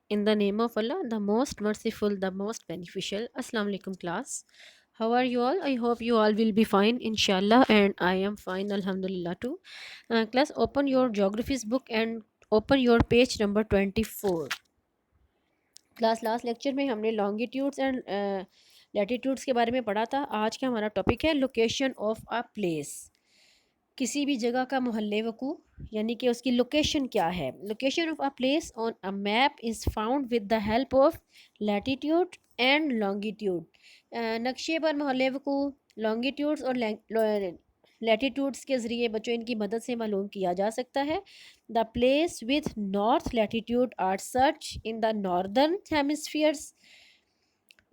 In the name of Allah, the most merciful, the most beneficial. Assalamu alaikum class. How are you all? I hope you all will be fine, inshallah, and I am fine, alhamdulillah too. Class, open your geography's book and open your page number 24. Class last lecture में हमने longitudes and latitudes के बारे में पढ़ा था. आज का हमारा टॉपिक है लोकेशन ऑफ अ प्लेस. किसी भी जगह का महल वकू यानी कि उसकी लोकेशन क्या है. Location of a place on a map is found with the help of latitude and longitude. नक्शे पर महल वकू लॉन्गिट्यूड्स और लैटिट्यूड्स के ज़रिए बच्चों इनकी मदद से मालूम किया जा सकता है. The place with north latitude are search in the northern hemispheres.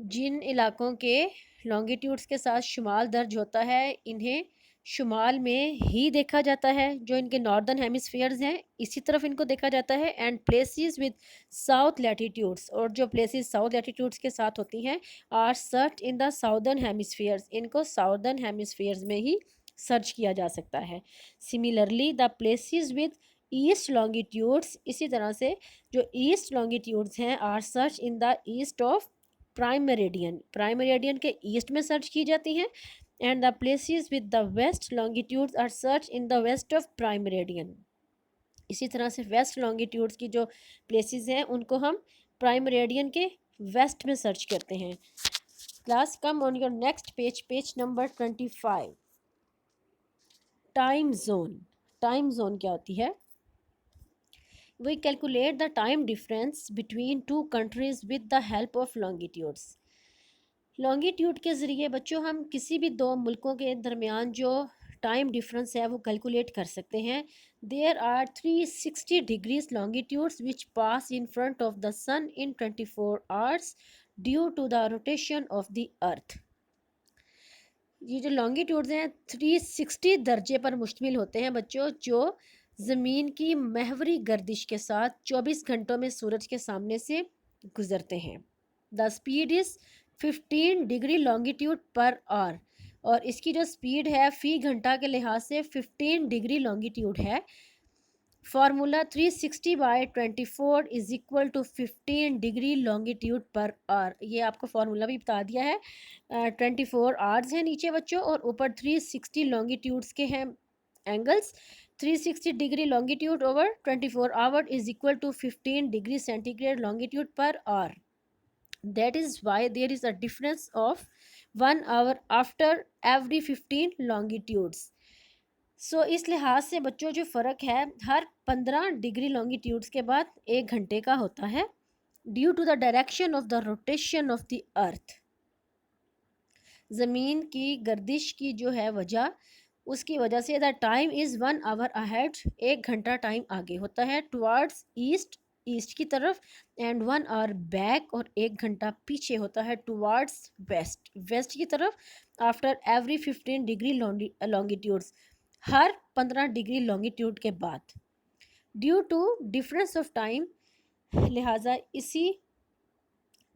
जिन इलाकों के लॉन्गिट्यूड्स के साथ शुमाल दर्ज होता है इन्हें शुमाल में ही देखा जाता है. जो इनके नॉर्दर्न हेमिस्फीयर्स हैं इसी तरफ इनको देखा जाता है. And places with south latitudes, और जो प्लेसेस साउथ लैटिट्यूड्स के साथ होती हैं, are search in the southern hemispheres. इनको साउदर्न हेमिस्फीयर्स में ही सर्च किया जा सकता है. Similarly the places with east longitudes, इसी तरह से जो ईस्ट लॉन्गिट्यूड्स हैं, are search in the east of prime meridian. Prime meridian के ईस्ट में सर्च की जाती हैं. And the places with the waste longitudes are search in the west of prime meridian. इसी तरह से वेस्ट लॉन्गिट्यूड्स की जो प्लेसेस हैं उनको हम प्राइम मेरिडियन के वेस्ट में सर्च करते हैं. Class, come on your next page, page number 25. Time zone. Time zone क्या होती है? We calculate the time difference between two countries with the help of longitudes. Longitude के ज़रिए बच्चों हम किसी भी दो मुल्कों के दरमियान जो टाइम डिफरेंस है वो कैलकुलेट कर सकते हैं. There are 360 degrees longitudes which pass in front of the sun in 24 hours due to the rotation of the earth. ये जो लॉन्गिट्यूड्स हैं 360 दर्जे पर मुश्तमिल होते हैं बच्चों, जो ज़मीन की महवरी गर्दिश के साथ 24 घंटों में सूरज के सामने से गुजरते हैं. The speed is 15 degree longitude per hour, और इसकी जो स्पीड है फ़ी घंटा के लिहाज से 15 डिग्री लॉन्गिट्यूड है. Formula 360/24 is equal to 15 degree longitude पर आवर. ये आपको फार्मूला भी बता दिया है. 24 आवर्स हैं नीचे बच्चों, और ऊपर 360 लॉन्गिट्यूड्स के हैं angles. 360 degree longitude over 24 hour is equal to 15 degree centigrade longitude पर hour. That is why there is a difference of 1 hour after every 15 longitudes. So इस लिहाज से बच्चों जो फ़र्क है हर 15 डिग्री लॉन्गिट्यूड्स के बाद 1 घंटे का होता है, due to the direction of the rotation of the earth. ज़मीन की गर्दिश की जो है वजह, उसकी वजह से the time is 1 hour ahead, 1 घंटा टाइम आगे होता है, टुवार्ड्स ईस्ट, ईस्ट की तरफ. एंड 1 आवर बैक, और 1 घंटा पीछे होता है टुवार्ड्स वेस्ट, वेस्ट की तरफ. आफ्टर एवरी 15 डिग्री लॉन्गिट्यूड्स, हर 15 डिग्री लॉन्गिट्यूड के बाद. Due to difference of time, लिहाजा इसी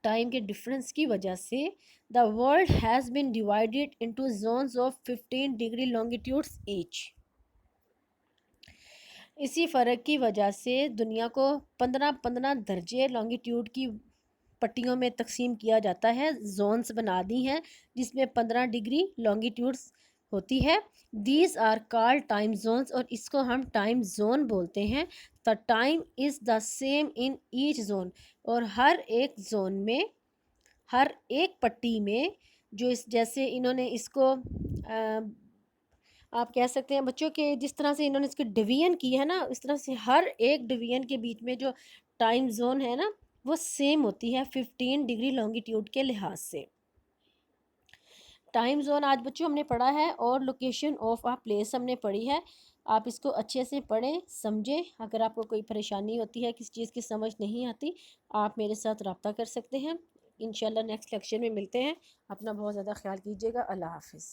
टाइम के डिफरेंस की वजह से the world has been divided into zones of 15 degree longitudes each. इसी फ़र्क की वजह से दुनिया को 15-15 दर्जे लॉन्गिट्यूड की पट्टियों में तकसीम किया जाता है. जोन्स बना दी हैं जिसमें 15 डिग्री लॉन्गिट्यूड्स होती है. These are called time zones, और इसको हम टाइम जोन बोलते हैं. The time is the same in each zone, और हर एक जोन में, हर एक पट्टी में जो इस जैसे इन्होंने इसको आप कह सकते हैं बच्चों के जिस तरह से इन्होंने इसकी डिवीजन की है ना, इस तरह से हर एक डिवीजन के बीच में जो टाइम जोन है ना वो सेम होती है 15 डिग्री लॉन्गिट्यूड के लिहाज से. टाइम जोन आज बच्चों हमने पढ़ा है, और लोकेशन ऑफ आ प्लेस हमने पढ़ी है. आप इसको अच्छे से पढ़ें, समझें. अगर आपको कोई परेशानी होती है, किसी चीज़ की समझ नहीं आती, आप मेरे साथ रब्ता कर सकते हैं. इंशाल्लाह नेक्स्ट लेक्चर में मिलते हैं. अपना बहुत ज़्यादा ख्याल कीजिएगा. अल्लाह हाफिज़.